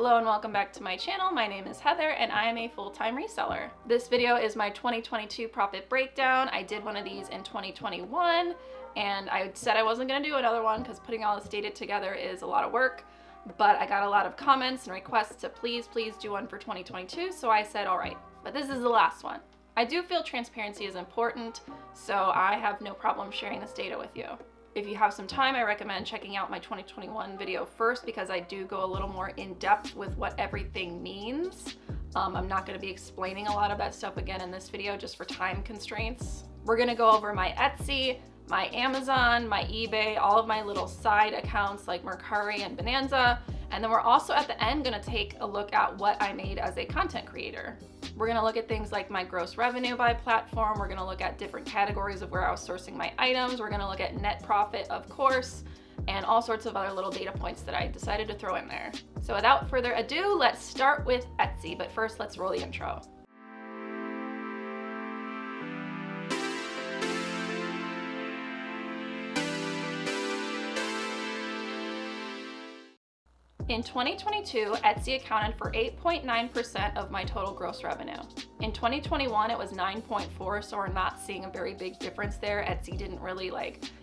Hello and welcome back to my channel. My name is Heather and I am a full-time reseller. This video is my 2022 profit breakdown. I did one of these in 2021 and I said I wasn't going to do another one because putting all this data together is a lot of work, but I got a lot of comments and requests to please do one for 2022, so I said all right, but this is the last one. I do feel transparency is important, so I have no problem sharing this data with you. If you have some time, I recommend checking out my 2021 video first because I do go a little more in depth with what everything means. I'm not going to be explaining a lot of that stuff again in this video just for time constraints. We're going to go over my Etsy, my Amazon, my eBay, all of my little side accounts like Mercari and Bonanza, and then we're also at the end going to take a look at what I made as a content creator. We're going to look at things like my gross revenue by platform. We're going to look at different categories of where I was sourcing my items. We're going to look at net profit, of course, and all sorts of other little data points that I decided to throw in there. So without further ado, let's start with Etsy, but first let's roll the intro. In 2022, Etsy accounted for 8.9% of my total gross revenue. In 2021, it was 9.4%, so we're not seeing a very big difference there. Etsy didn't really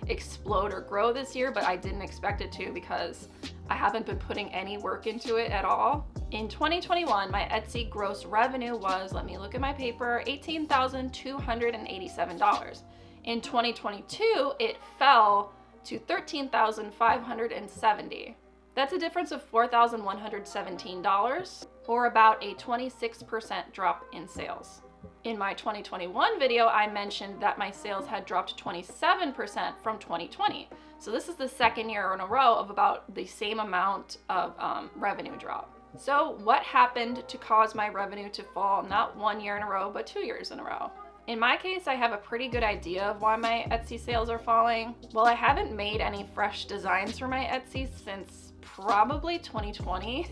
explode or grow this year, but I didn't expect it to because I haven't been putting any work into it at all. In 2021, my Etsy gross revenue was, let me look at my paper, $18,287. In 2022, it fell to $13,570. That's a difference of $4,117, or about a 26% drop in sales. In my 2021 video, I mentioned that my sales had dropped 27% from 2020. So this is the second year in a row of about the same amount of revenue drop. So what happened to cause my revenue to fall not 1 year in a row, but 2 years in a row? In my case, I have a pretty good idea of why my Etsy sales are falling. Well, I haven't made any fresh designs for my Etsy since probably 2020.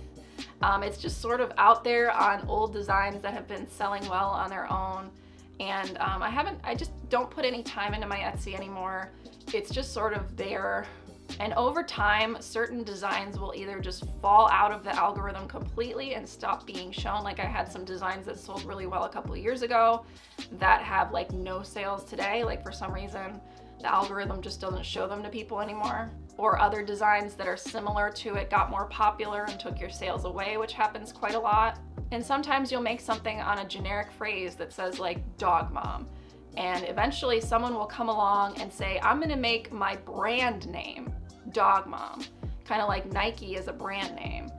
It's just sort of out there on old designs that have been selling well on their own. And I just don't put any time into my Etsy anymore. It's just sort of there. And over time, certain designs will either just fall out of the algorithm completely and stop being shown. Like I had some designs that sold really well a couple of years ago that have no sales today. For some reason, the algorithm just doesn't show them to people anymore. Or other designs that are similar to it got more popular and took your sales away, which happens quite a lot. And sometimes you'll make something on a generic phrase that says dog mom. And eventually someone will come along and say, I'm gonna make my brand name Dog Mom, kind of like Nike is a brand name.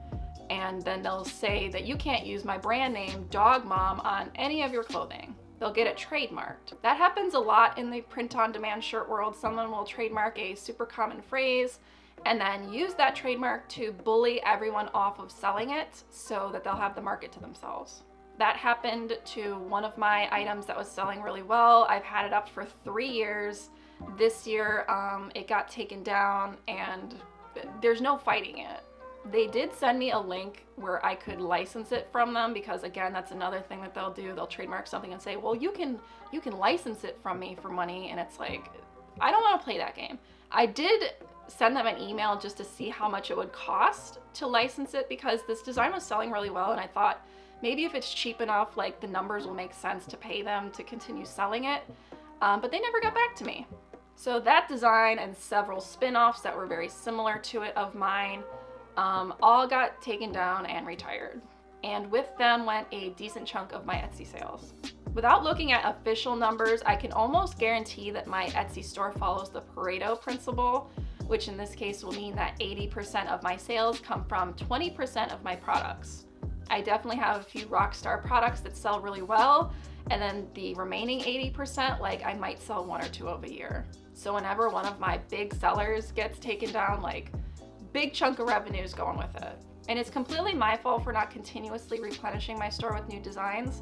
And then they'll say that you can't use my brand name Dog Mom on any of your clothing. They'll get it trademarked. That happens a lot in the print-on-demand shirt world. Someone will trademark a super common phrase and then use that trademark to bully everyone off of selling it so that they'll have the market to themselves. That happened to one of my items that was selling really well. I've had it up for 3 years. This year, it got taken down and there's no fighting it. They did send me a link where I could license it from them because again, that's another thing that they'll do. They'll trademark something and say, well, you can license it from me for money. And it's I don't want to play that game. I did send them an email just to see how much it would cost to license it because this design was selling really well. And I thought maybe if it's cheap enough, the numbers will make sense to pay them to continue selling it. But they never got back to me. So that design and several spin-offs that were very similar to it of mine all got taken down and retired. And with them went a decent chunk of my Etsy sales. Without looking at official numbers, I can almost guarantee that my Etsy store follows the Pareto principle, which in this case will mean that 80% of my sales come from 20% of my products. I definitely have a few rockstar products that sell really well, and then the remaining 80%, I might sell 1 or 2 of a year. So whenever one of my big sellers gets taken down, big chunk of revenue is going with it. And it's completely my fault for not continuously replenishing my store with new designs.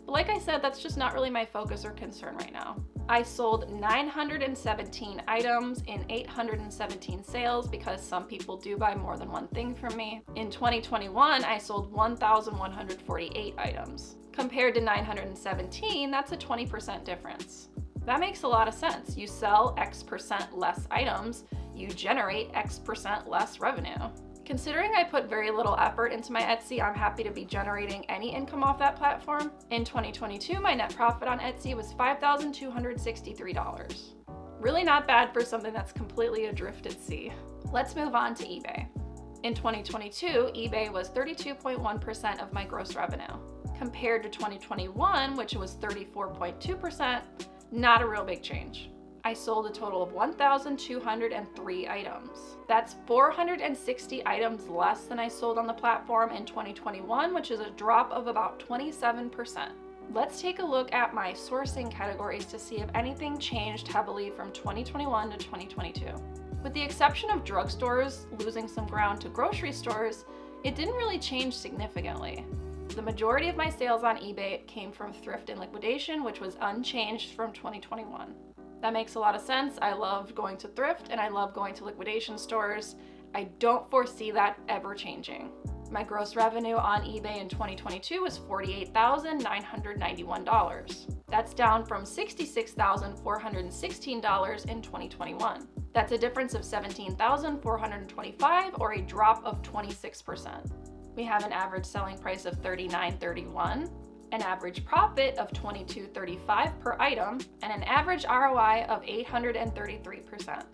But like I said, that's just not really my focus or concern right now. I sold 917 items in 817 sales because some people do buy more than one thing from me. In 2021, I sold 1,148 items. Compared to 917, that's a 20% difference. That makes a lot of sense. You sell X% less items, you generate X% less revenue. Considering I put very little effort into my Etsy, I'm happy to be generating any income off that platform. In 2022, my net profit on Etsy was $5,263. Really not bad for something that's completely adrift at sea. Let's move on to eBay. In 2022, eBay was 32.1% of my gross revenue. Compared to 2021, which was 34.2%, not a real big change. I sold a total of 1,203 items. That's 460 items less than I sold on the platform in 2021, which is a drop of about 27%. Let's take a look at my sourcing categories to see if anything changed heavily from 2021 to 2022. With the exception of drugstores losing some ground to grocery stores, it didn't really change significantly. The majority of my sales on eBay came from thrift and liquidation, which was unchanged from 2021. That makes a lot of sense. I love going to thrift and I love going to liquidation stores. I don't foresee that ever changing. My gross revenue on eBay in 2022 was $48,991. That's down from $66,416 in 2021. That's a difference of $17,425 or a drop of 26%. We have an average selling price of $39.31. An average profit of $22.35 per item, and an average ROI of 833%.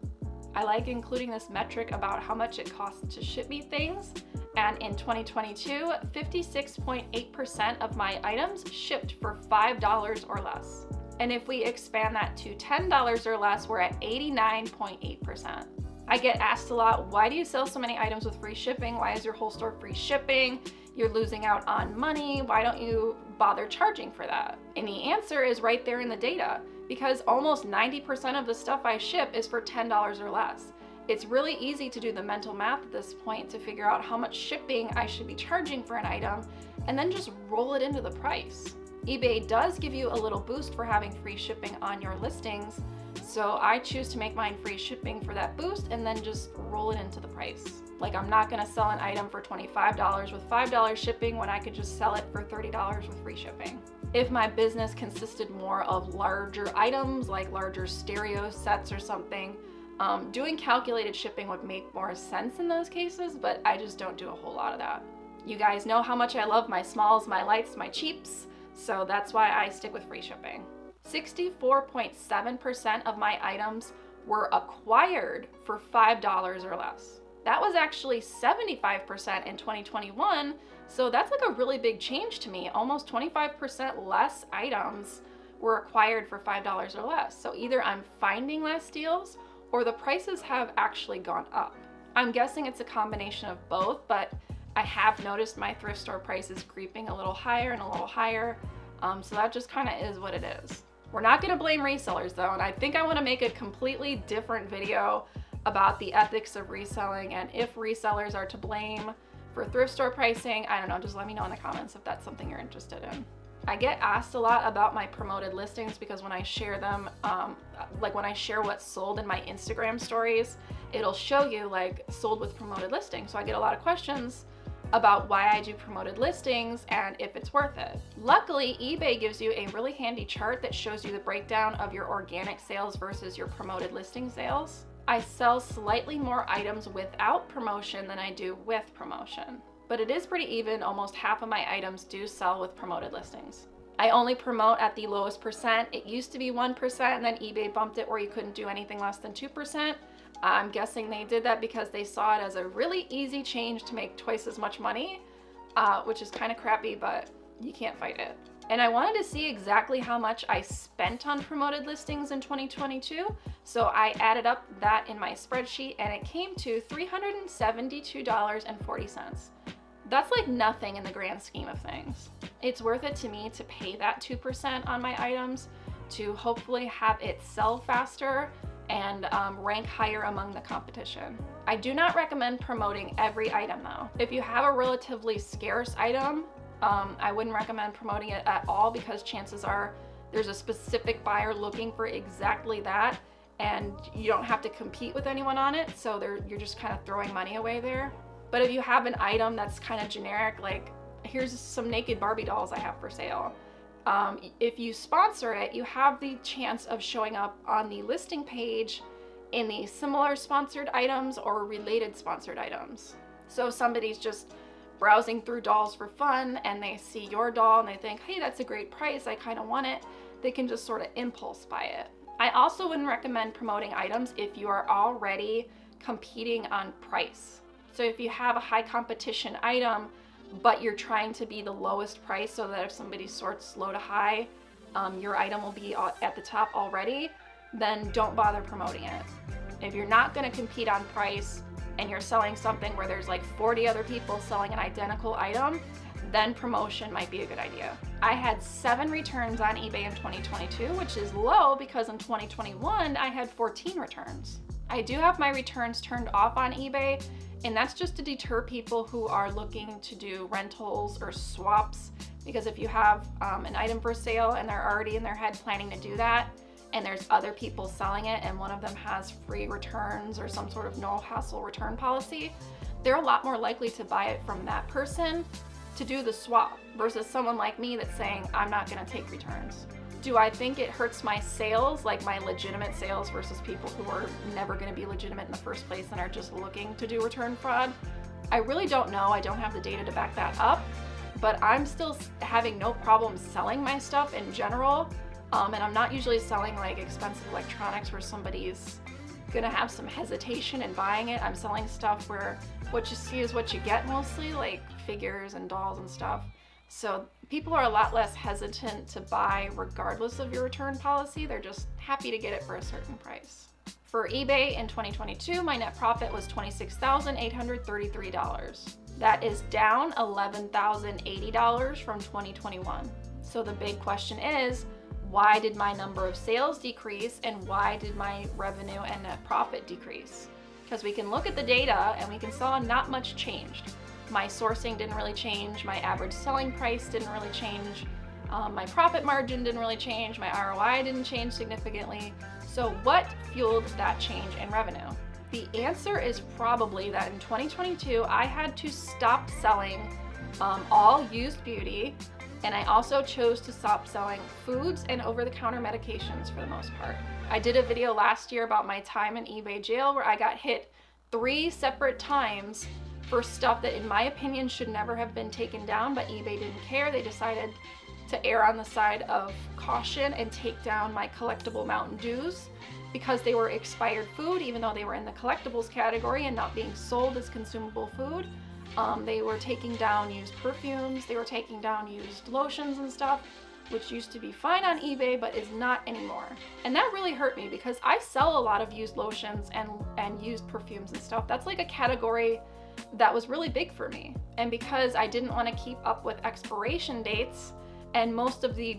I like including this metric about how much it costs to ship me things, and in 2022, 56.8% of my items shipped for $5 or less. And if we expand that to $10 or less, we're at 89.8%. I get asked a lot, why do you sell so many items with free shipping? Why is your whole store free shipping? You're losing out on money. Why don't you bother charging for that? And the answer is right there in the data, because almost 90% of the stuff I ship is for $10 or less. It's really easy to do the mental math at this point to figure out how much shipping I should be charging for an item and then just roll it into the price. eBay does give you a little boost for having free shipping on your listings, so I choose to make mine free shipping for that boost and then just roll it into the price. Like, I'm not gonna sell an item for $25 with $5 shipping when I could just sell it for $30 with free shipping. If my business consisted more of larger items, like larger stereo sets or something, doing calculated shipping would make more sense in those cases, but I just don't do a whole lot of that. You guys know how much I love my smalls, my lights, my cheaps, so that's why I stick with free shipping. 64.7% of my items were acquired for $5 or less. That was actually 75% in 2021, so that's like a really big change to me. Almost 25% less items were acquired for $5 or less. So either I'm finding less deals or the prices have actually gone up. I'm guessing it's a combination of both, but I have noticed my thrift store prices creeping a little higher and a little higher, so that just kind of is what it is. We're not going to blame resellers though, and I think I want to make a completely different video about the ethics of reselling and if resellers are to blame for thrift store pricing. I don't know, just let me know in the comments if that's something you're interested in. I get asked a lot about my promoted listings because when I share them, like when I share what's sold in my Instagram stories, it'll show you like sold with promoted listings. So I get a lot of questions about why I do promoted listings and if it's worth it. Luckily, eBay gives you a really handy chart that shows you the breakdown of your organic sales versus your promoted listing sales. I sell slightly more items without promotion than I do with promotion, but it is pretty even. Almost half of my items do sell with promoted listings. I only promote at the lowest percent. It used to be 1%, and then eBay bumped it where you couldn't do anything less than 2%. I'm guessing they did that because they saw it as a really easy change to make twice as much money, which is kind of crappy, but you can't fight it. And I wanted to see exactly how much I spent on promoted listings in 2022, so I added up that in my spreadsheet and it came to $372.40. That's like nothing in the grand scheme of things. It's worth it to me to pay that 2% on my items to hopefully have it sell faster and rank higher among the competition. I do not recommend promoting every item though. If you have a relatively scarce item, I wouldn't recommend promoting it at all because chances are there's a specific buyer looking for exactly that and you don't have to compete with anyone on it, so you're just kind of throwing money away there. But if you have an item that's kind of generic, like here's some naked Barbie dolls I have for sale, if you sponsor it, you have the chance of showing up on the listing page in the similar sponsored items or related sponsored items. So if somebody's just browsing through dolls for fun and they see your doll and they think, hey, that's a great price, I kind of want it, they can just sort of impulse buy it. I also wouldn't recommend promoting items if you are already competing on price. So if you have a high competition item, but you're trying to be the lowest price so that if somebody sorts low to high, your item will be at the top already, then don't bother promoting it. If you're not going to compete on price and you're selling something where there's like 40 other people selling an identical item, then promotion might be a good idea. I had 7 returns on eBay in 2022, which is low because in 2021 I had 14 returns. I do have my returns turned off on eBay, and that's just to deter people who are looking to do rentals or swaps, because if you have an item for sale and they're already in their head planning to do that, and there's other people selling it and one of them has free returns or some sort of no hassle return policy, they're a lot more likely to buy it from that person to do the swap versus someone like me that's saying, I'm not gonna take returns. Do I think it hurts my sales, like my legitimate sales versus people who are never gonna be legitimate in the first place and are just looking to do return fraud? I really don't know. I don't have the data to back that up, but I'm still having no problem selling my stuff in general. And I'm not usually selling like expensive electronics where somebody's gonna have some hesitation in buying it. I'm selling stuff where what you see is what you get mostly, like figures and dolls and stuff. So people are a lot less hesitant to buy regardless of your return policy. They're just happy to get it for a certain price. For eBay in 2022, my net profit was $26,833. That is down $11,080 from 2021. So the big question is, why did my number of sales decrease and why did my revenue and net profit decrease? Because we can look at the data and we can see not much changed. My sourcing didn't really change, my average selling price didn't really change, my profit margin didn't really change, my ROI didn't change significantly. So what fueled that change in revenue? The answer is probably that in 2022, I had to stop selling all used beauty, and I also chose to stop selling foods and over-the-counter medications for the most part. I did a video last year about my time in eBay jail where I got hit 3 separate times for stuff that in my opinion should never have been taken down, but eBay didn't care. They decided to err on the side of caution and take down my collectible Mountain Dews because they were expired food, even though they were in the collectibles category and not being sold as consumable food. They were taking down used perfumes, they were taking down used lotions and stuff, which used to be fine on eBay but is not anymore. And that really hurt me because I sell a lot of used lotions and used perfumes and stuff. That's like a category that was really big for me. And because I didn't want to keep up with expiration dates, and most of the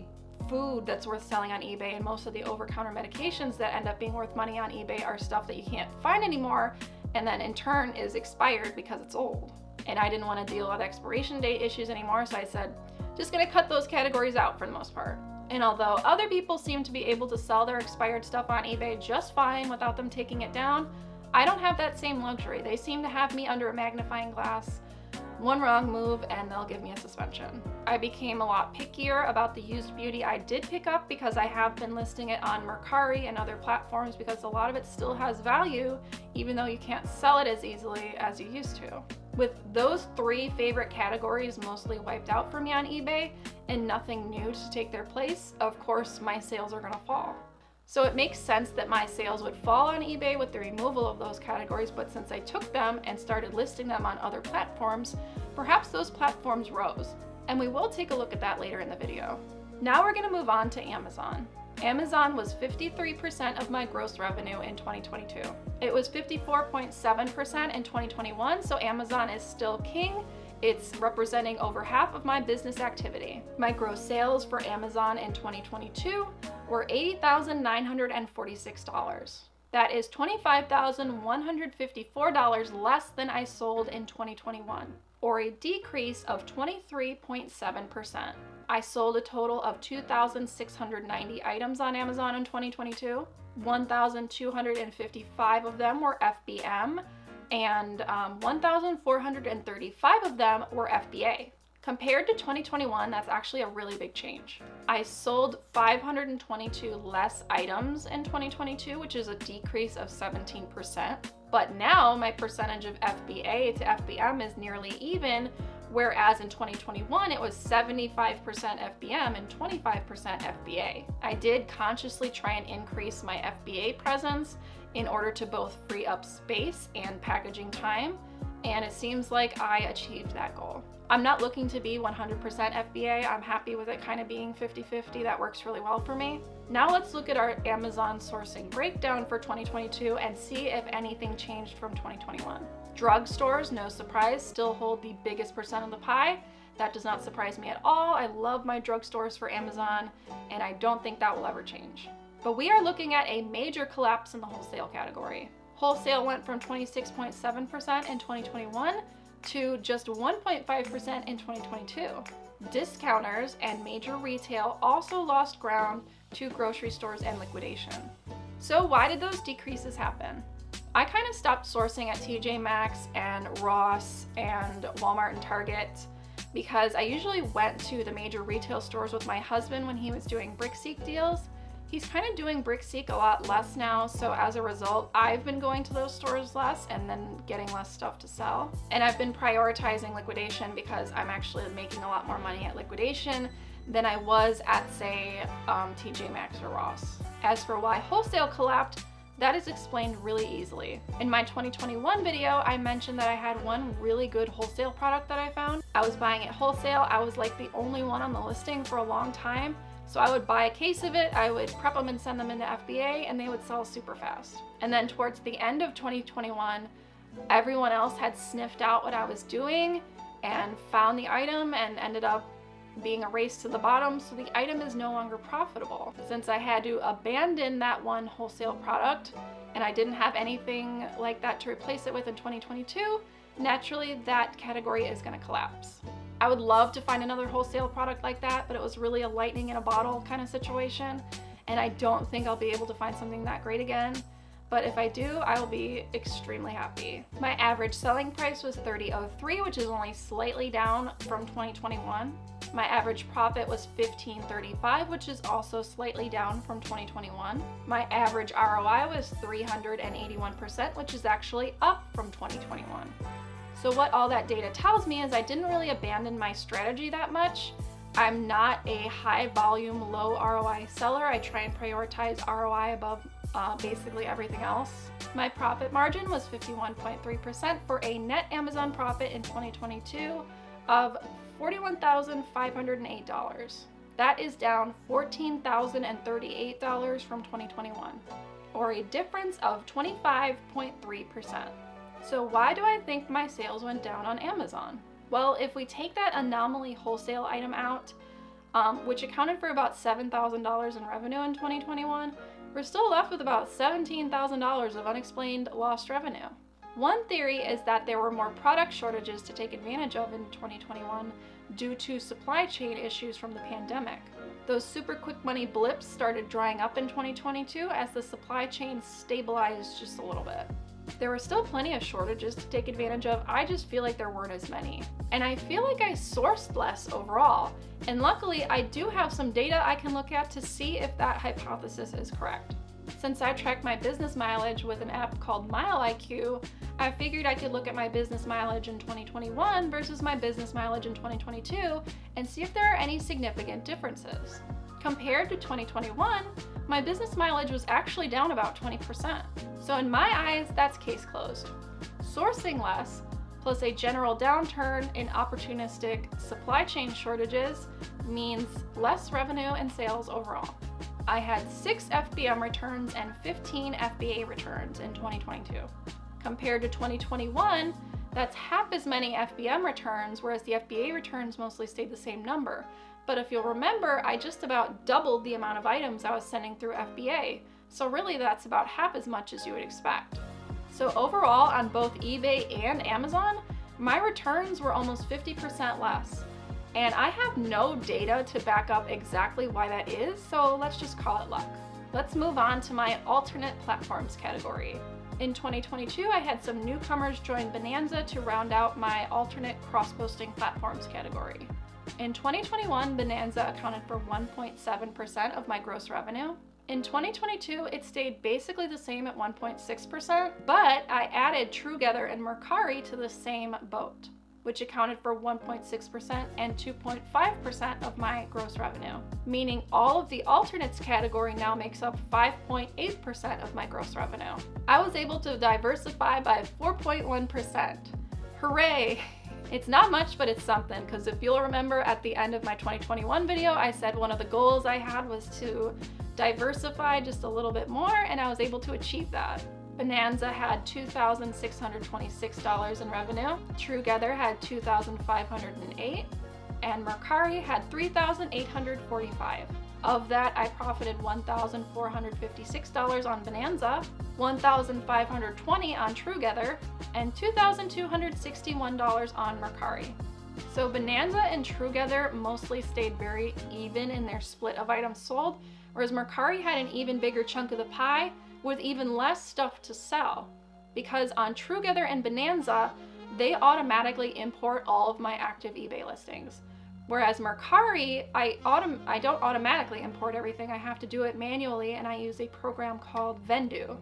food that's worth selling on eBay and most of the over-counter medications that end up being worth money on eBay are stuff that you can't find anymore and then in turn is expired because it's old. And I didn't want to deal with expiration date issues anymore, so I said, just gonna cut those categories out for the most part. And although other people seem to be able to sell their expired stuff on eBay just fine without them taking it down, I don't have that same luxury. They seem to have me under a magnifying glass. One wrong move and they'll give me a suspension. I became a lot pickier about the used beauty I did pick up because I have been listing it on Mercari and other platforms because a lot of it still has value, even though you can't sell it as easily as you used to. With those 3 favorite categories mostly wiped out for me on eBay and nothing new to take their place, of course my sales are gonna fall. So it makes sense that my sales would fall on eBay with the removal of those categories, but since I took them and started listing them on other platforms, perhaps those platforms rose. And we will take a look at that later in the video. Now we're gonna move on to Amazon. Amazon was 53% of my gross revenue in 2022. It was 54.7% in 2021, so Amazon is still king. It's representing over half of my business activity. My gross sales for Amazon in 2022 were $80,946. That is $25,154 less than I sold in 2021, or a decrease of 23.7%. I sold a total of 2,690 items on Amazon in 2022. 1,255 of them were FBM, and 1,435 of them were FBA. Compared to 2021, that's actually a really big change. I sold 522 less items in 2022, which is a decrease of 17%. But now my percentage of FBA to FBM is nearly even, whereas in 2021 it was 75% FBM and 25% FBA. I did consciously try and increase my FBA presence in order to both free up space and packaging time, and it seems like I achieved that goal. I'm not looking to be 100% FBA. I'm happy with it kind of being 50-50. That works really well for me. Now let's look at our Amazon sourcing breakdown for 2022 and see if anything changed from 2021. Drugstores, no surprise, still hold the biggest percent of the pie. That does not surprise me at all. I love my drugstores for Amazon, and I don't think that will ever change. But we are looking at a major collapse in the wholesale category. Wholesale went from 26.7% in 2021 to just 1.5% in 2022. Discounters and major retail also lost ground to grocery stores and liquidation. So why did those decreases happen? I kind of stopped sourcing at TJ Maxx and Ross and Walmart and Target because I usually went to the major retail stores with my husband when he was doing BrickSeek deals. He's kind of doing BrickSeek a lot less now, so as a result, I've been going to those stores less and then getting less stuff to sell. And I've been prioritizing liquidation because I'm actually making a lot more money at liquidation than I was at, say, TJ Maxx or Ross. As for why wholesale collapsed, that is explained really easily. In my 2021 video, I mentioned that I had one really good wholesale product that I found. I was buying it wholesale. I was like the only one on the listing for a long time. So I would buy a case of it, I would prep them and send them into FBA, and they would sell super fast. And then towards the end of 2021, everyone else had sniffed out what I was doing and found the item and ended up being a race to the bottom, so the item is no longer profitable. Since I had to abandon that one wholesale product and I didn't have anything like that to replace it with in 2022, naturally that category is going to collapse. I would love to find another wholesale product like that, but it was really a lightning in a bottle kind of situation, and I don't think I'll be able to find something that great again. But if I do, I will be extremely happy. My average selling price was $30.03, which is only slightly down from 2021. My average profit was $15.35, which is also slightly down from 2021. My average ROI was 381%, which is actually up from 2021. So what all that data tells me is I didn't really abandon my strategy that much. I'm not a high volume, low ROI seller. I try and prioritize ROI above basically everything else. My profit margin was 51.3% for a net Amazon profit in 2022 of $41,508. That is down $14,038 from 2021, or a difference of 25.3%. So why do I think my sales went down on Amazon? Well, if we take that anomaly wholesale item out, which accounted for about $7,000 in revenue in 2021, we're still left with about $17,000 of unexplained lost revenue. One theory is that there were more product shortages to take advantage of in 2021 due to supply chain issues from the pandemic. Those super quick money blips started drying up in 2022 as the supply chain stabilized just a little bit. There were still plenty of shortages to take advantage of, I just feel like there weren't as many. And I feel like I sourced less overall. And luckily, I do have some data I can look at to see if that hypothesis is correct. Since I track my business mileage with an app called MileIQ, I figured I could look at my business mileage in 2021 versus my business mileage in 2022 and see if there are any significant differences. Compared to 2021, my business mileage was actually down about 20%. So in my eyes, that's case closed. Sourcing less, plus a general downturn in opportunistic supply chain shortages, means less revenue and sales overall. I had 6 FBM returns and 15 FBA returns in 2022. Compared to 2021, that's half as many FBM returns, whereas the FBA returns mostly stayed the same number. But if you'll remember, I just about doubled the amount of items I was sending through FBA, so really that's about half as much as you would expect. So overall, on both eBay and Amazon, my returns were almost 50% less. And I have no data to back up exactly why that is, so let's just call it luck. Let's move on to my alternate platforms category. In 2022, I had some newcomers join Bonanza to round out my alternate cross-posting platforms category. In 2021, Bonanza accounted for 1.7% of my gross revenue. In 2022, it stayed basically the same at 1.6%, but I added Trugether and Mercari to the same boat, which accounted for 1.6% and 2.5% of my gross revenue, meaning all of the alternates category now makes up 5.8% of my gross revenue. I was able to diversify by 4.1%. Hooray! It's not much, but it's something, because if you'll remember at the end of my 2021 video, I said one of the goals I had was to diversify just a little bit more, and I was able to achieve that. Bonanza had $2,626 in revenue, Trugether had $2,508, and Mercari had $3,845. Of that, I profited $1,456 on Bonanza, $1,520 on Trugether, and $2,261 on Mercari. So Bonanza and Trugether mostly stayed very even in their split of items sold, whereas Mercari had an even bigger chunk of the pie with even less stuff to sell. Because on Trugether and Bonanza, they automatically import all of my active eBay listings. Whereas Mercari, I don't automatically import everything. I have to do it manually, and I use a program called Vendu.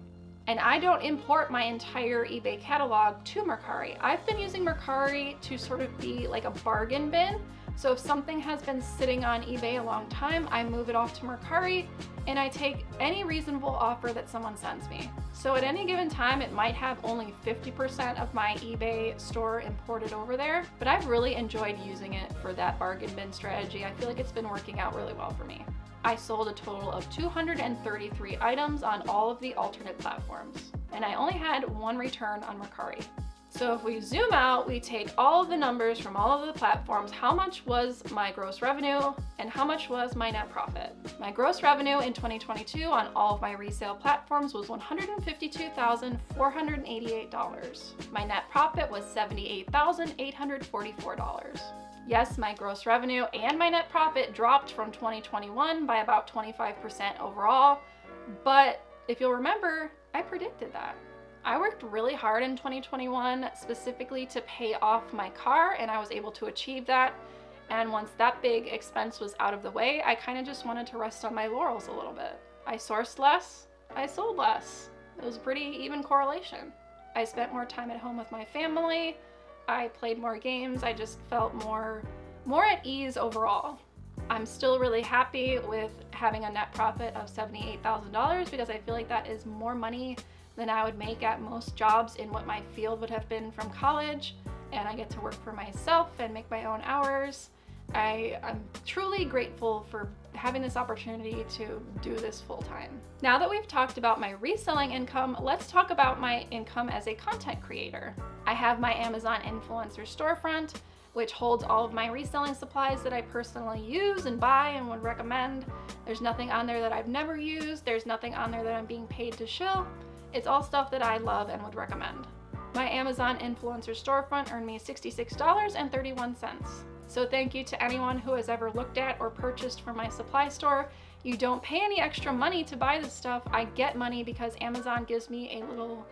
And I don't import my entire eBay catalog to Mercari. I've been using Mercari to sort of be like a bargain bin. So if something has been sitting on eBay a long time, I move it off to Mercari and I take any reasonable offer that someone sends me. So at any given time, it might have only 50% of my eBay store imported over there, but I've really enjoyed using it for that bargain bin strategy. I feel like it's been working out really well for me. I sold a total of 233 items on all of the alternate platforms, and I only had one return on Mercari. So if we zoom out, we take all of the numbers from all of the platforms. How much was my gross revenue and how much was my net profit? My gross revenue in 2022 on all of my resale platforms was $152,488. My net profit was $78,844. Yes, my gross revenue and my net profit dropped from 2021 by about 25% overall, but if you'll remember, I predicted that. I worked really hard in 2021 specifically to pay off my car, and I was able to achieve that. And once that big expense was out of the way, I kind of just wanted to rest on my laurels a little bit. I sourced less, I sold less. It was a pretty even correlation. I spent more time at home with my family, I played more games, I just felt more at ease overall. I'm still really happy with having a net profit of $78,000 because I feel like that is more money than I would make at most jobs in what my field would have been from college, and I get to work for myself and make my own hours. I'm truly grateful for having this opportunity to do this full time. Now that we've talked about my reselling income, let's talk about my income as a content creator. I have my Amazon influencer storefront, which holds all of my reselling supplies that I personally use and buy and would recommend. There's nothing on there that I've never used. There's nothing on there that I'm being paid to shill. It's all stuff that I love and would recommend. My Amazon influencer storefront earned me $66.31. So thank you to anyone who has ever looked at or purchased from my supply store. You don't pay any extra money to buy this stuff. I get money because Amazon gives me a little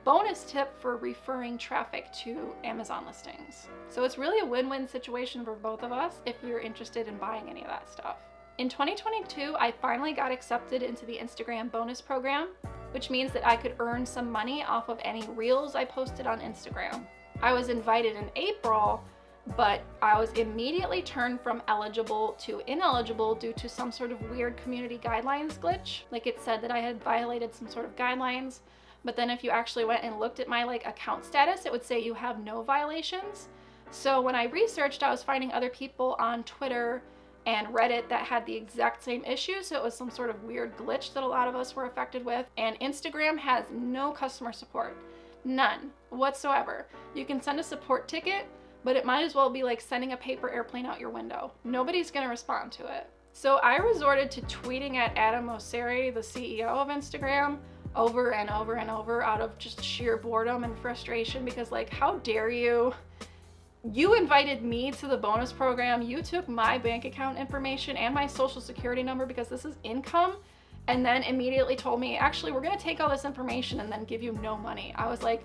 bonus tip for referring traffic to Amazon listings. So it's really a win-win situation for both of us if you're interested in buying any of that stuff. In 2022, I finally got accepted into the Instagram bonus program, which means that I could earn some money off of any reels I posted on Instagram. I was invited in April, but I was immediately turned from eligible to ineligible due to some sort of weird community guidelines glitch. Like it said that I had violated some sort of guidelines, but then if you actually went and looked at my account status, it would say you have no violations. So when I researched, I was finding other people on Twitter and Reddit that had the exact same issue, so it was some sort of weird glitch that a lot of us were affected with. And Instagram has no customer support. None whatsoever. You can send a support ticket, but it might as well be like sending a paper airplane out your window. Nobody's gonna respond to it. So I resorted to tweeting at Adam Mosseri, the CEO of Instagram, over and over and over out of just sheer boredom and frustration because how dare you? You invited me to the bonus program, you took my bank account information and my social security number because this is income, and then immediately told me, actually, we're gonna take all this information and then give you no money. I was like,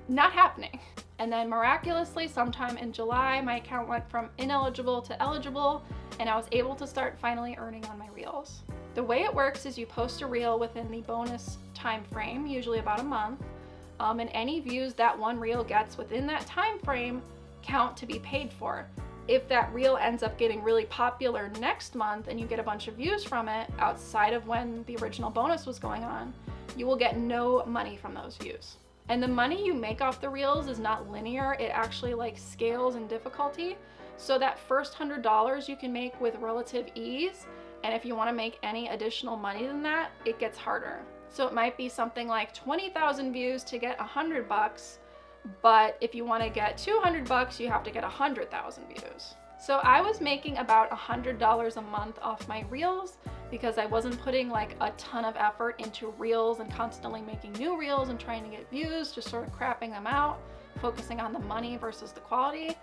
not happening. And then miraculously, sometime in July, my account went from ineligible to eligible, and I was able to start finally earning on my reels. The way it works is you post a reel within the bonus time frame, usually about a month, and any views that one reel gets within that time frame count to be paid for. If that reel ends up getting really popular next month and you get a bunch of views from it outside of when the original bonus was going on, you will get no money from those views. And the money you make off the reels is not linear, it actually like scales in difficulty. So that first $100 you can make with relative ease, and if you want to make any additional money than that, it gets harder. So it might be something like 20,000 views to get $100, but if you want to get $200, you have to get 100,000 views. So I was making about $100 a month off my reels because I wasn't putting like a ton of effort into reels and constantly making new reels and trying to get views, just sort of crapping them out, focusing on the money versus the quality.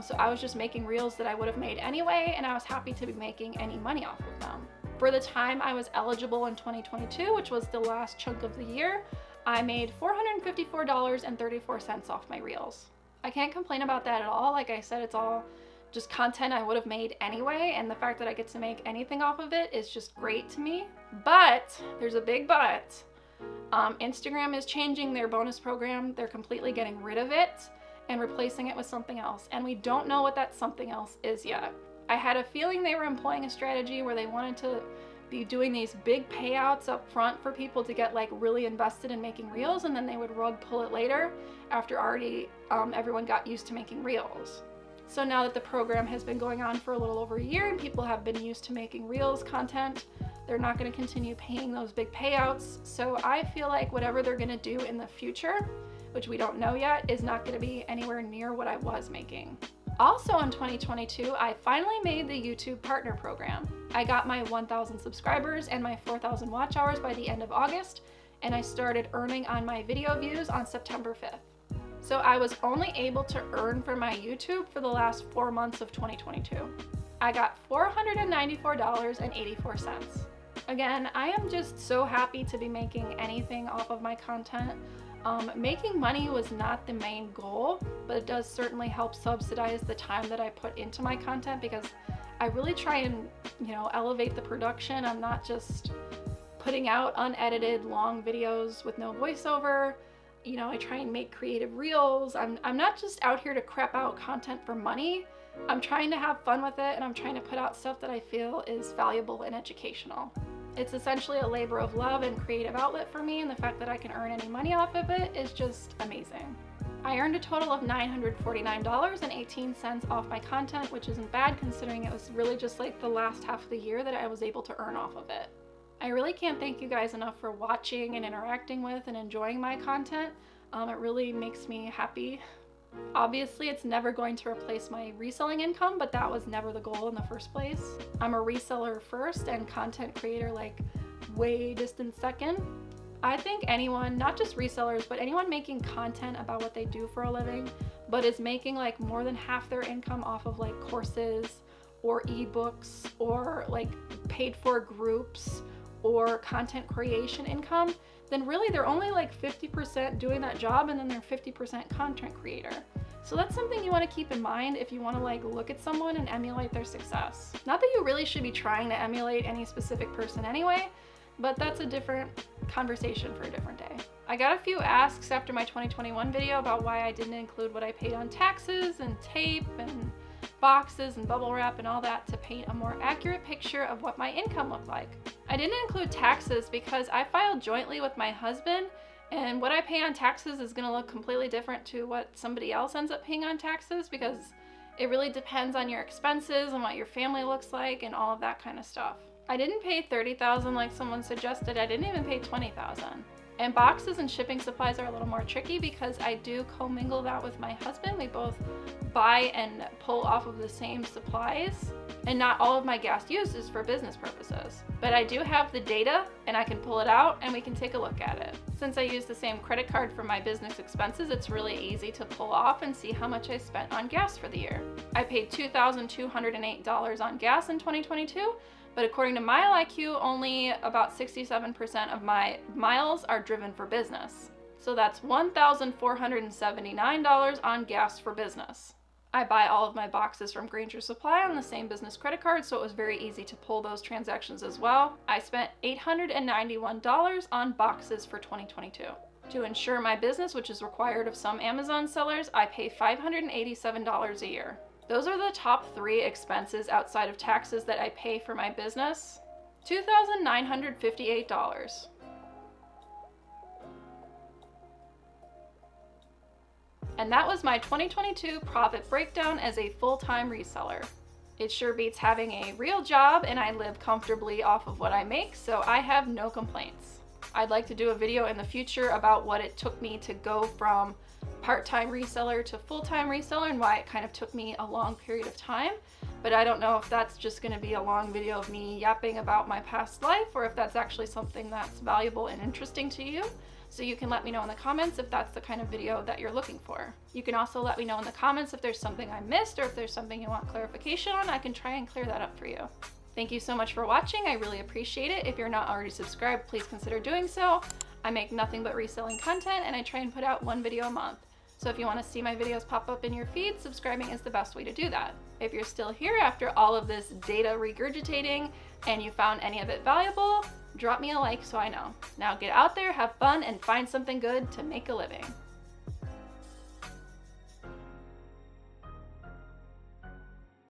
So I was just making reels that I would have made anyway, and I was happy to be making any money off of them. For the time I was eligible in 2022, which was the last chunk of the year, I made $454.34 off my reels. I can't complain about that at all. Like I said, it's all just content I would have made anyway, and the fact that I get to make anything off of it is just great to me. But there's a big but. Instagram is changing their bonus program. They're completely getting rid of it and replacing it with something else, and we don't know what that something else is yet. I had a feeling they were employing a strategy where they wanted to be doing these big payouts up front for people to get like really invested in making reels, and then they would rug pull it later after already everyone got used to making reels. So now that the program has been going on for a little over a year and people have been used to making reels content, they're not going to continue paying those big payouts. So I feel like whatever they're going to do in the future, which we don't know yet, is not going to be anywhere near what I was making. Also in 2022, I finally made the YouTube Partner Program. I got my 1,000 subscribers and my 4,000 watch hours by the end of August, and I started earning on my video views on September 5th. So I was only able to earn from my YouTube for the last 4 months of 2022. I got $494.84. Again, I am just so happy to be making anything off of my content. Making money was not the main goal, but it does certainly help subsidize the time that I put into my content, because I really try and, elevate the production. I'm not just putting out unedited long videos with no voiceover. I try and make creative reels. I'm not just out here to crap out content for money. I'm trying to have fun with it, and I'm trying to put out stuff that I feel is valuable and educational. It's essentially a labor of love and creative outlet for me, and the fact that I can earn any money off of it is just amazing. I earned a total of $949.18 off my content, which isn't bad considering it was really just like the last half of the year that I was able to earn off of it. I really can't thank you guys enough for watching and interacting with and enjoying my content. It really makes me happy. Obviously, it's never going to replace my reselling income, but that was never the goal in the first place. I'm a reseller first and content creator like way distant second. I think anyone, not just resellers, but anyone making content about what they do for a living, but is making like more than half their income off of like courses or ebooks or like paid for groups or content creation income, then really they're only like 50% doing that job, and then they're 50% content creator. So that's something you want to keep in mind if you want to like look at someone and emulate their success. Not that you really should be trying to emulate any specific person anyway, but that's a different conversation for a different day. I got a few asks after my 2021 video about why I didn't include what I paid on taxes and tape and boxes and bubble wrap and all that to paint a more accurate picture of what my income looked like. I didn't include taxes because I filed jointly with my husband, and what I pay on taxes is going to look completely different to what somebody else ends up paying on taxes, because it really depends on your expenses and what your family looks like and all of that kind of stuff. I didn't pay $30,000 like someone suggested. I didn't even pay $20,000. And boxes and shipping supplies are a little more tricky because I do commingle that with my husband. We both buy and pull off of the same supplies, and not all of my gas used is for business purposes. But I do have the data and I can pull it out and we can take a look at it. Since I use the same credit card for my business expenses, it's really easy to pull off and see how much I spent on gas for the year. I paid $2,208 on gas in 2022, But according to MileIQ, only about 67% of my miles are driven for business. So that's $1,479 on gas for business. I buy all of my boxes from Grainger Supply on the same business credit card, so it was very easy to pull those transactions as well. I spent $891 on boxes for 2022. To insure my business, which is required of some Amazon sellers, I pay $587 a year. Those are the top 3 expenses outside of taxes that I pay for my business. $2,958. And that was my 2022 profit breakdown as a full-time reseller. It sure beats having a real job, and I live comfortably off of what I make, so I have no complaints. I'd like to do a video in the future about what it took me to go from part-time reseller to full-time reseller and why it kind of took me a long period of time. But I don't know if that's just going to be a long video of me yapping about my past life, or if that's actually something that's valuable and interesting to you. So you can let me know in the comments if that's the kind of video that you're looking for. You can also let me know in the comments if there's something I missed, or if there's something you want clarification on. I can try and clear that up for you. Thank you so much for watching. I really appreciate it. If you're not already subscribed, please consider doing so. I make nothing but reselling content, and I try and put out 1 video a month. So if you want to see my videos pop up in your feed, subscribing is the best way to do that. If you're still here after all of this data regurgitating and you found any of it valuable, drop me a like so I know. Now get out there, have fun, and find something good to make a living.